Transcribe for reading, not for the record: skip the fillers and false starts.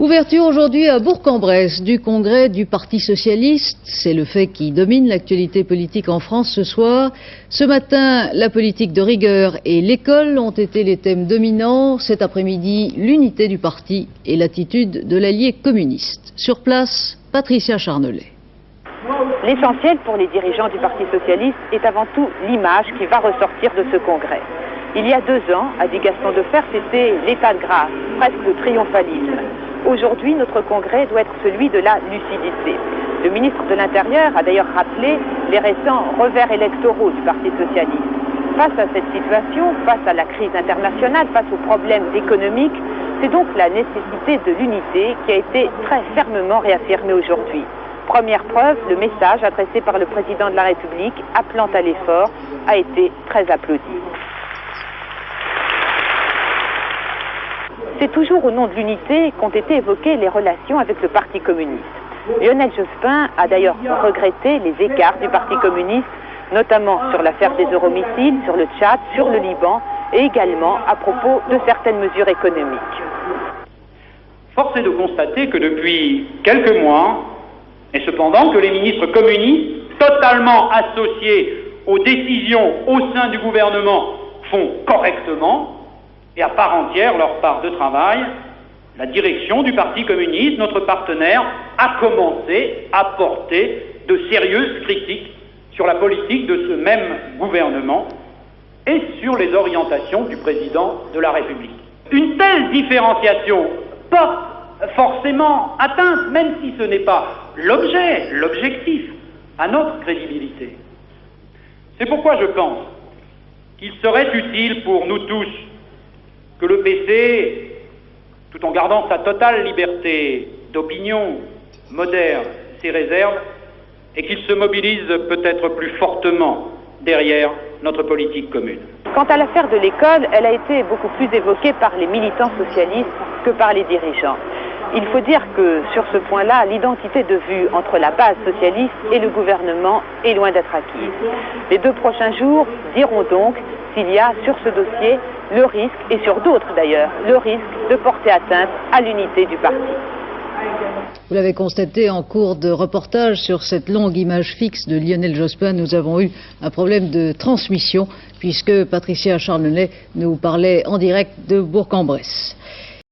Ouverture aujourd'hui à Bourg-en-Bresse du congrès du Parti socialiste. C'est le fait qui domine l'actualité politique en France ce soir. Ce matin, la politique de rigueur et l'école ont été les thèmes dominants. Cet après-midi, l'unité du parti et l'attitude de l'allié communiste. Sur place, Patricia Charnelet. L'essentiel pour les dirigeants du Parti socialiste est avant tout l'image qui va ressortir de ce congrès. Il y a 2 ans, a dit Gaston Defferre, c'était l'état de grâce, presque le triomphalisme. Aujourd'hui, notre congrès doit être celui de la lucidité. Le ministre de l'Intérieur a d'ailleurs rappelé les récents revers électoraux du Parti socialiste. Face à cette situation, face à la crise internationale, face aux problèmes économiques, c'est donc la nécessité de l'unité qui a été très fermement réaffirmée aujourd'hui. Première preuve, le message adressé par le président de la République, appelant à l'effort, a été très applaudi. C'est toujours au nom de l'unité qu'ont été évoquées les relations avec le Parti communiste. Lionel Jospin a d'ailleurs regretté les écarts du Parti communiste, notamment sur l'affaire des euromissiles, sur le Tchad, sur le Liban, et également à propos de certaines mesures économiques. Force est de constater que depuis quelques mois, et cependant que les ministres communistes, totalement associés aux décisions au sein du gouvernement, font correctement et à part entière leur part de travail, la direction du Parti communiste, notre partenaire, a commencé à porter de sérieuses critiques sur la politique de ce même gouvernement et sur les orientations du président de la République. Une telle différenciation porte forcément atteinte, même si ce n'est pas l'objectif, à notre crédibilité. C'est pourquoi je pense qu'il serait utile pour nous tous que le PC, tout en gardant sa totale liberté d'opinion, modère ses réserves, et qu'il se mobilise peut-être plus fortement derrière notre politique commune. Quant à l'affaire de l'école, elle a été beaucoup plus évoquée par les militants socialistes que par les dirigeants. Il faut dire que sur ce point-là, l'identité de vue entre la base socialiste et le gouvernement est loin d'être acquise. Les 2 prochains jours diront donc s'il y a sur ce dossier le risque, et sur d'autres d'ailleurs, le risque de porter atteinte à l'unité du parti. Vous l'avez constaté en cours de reportage sur cette longue image fixe de Lionel Jospin, nous avons eu un problème de transmission puisque Patricia Charnelet nous parlait en direct de Bourg-en-Bresse.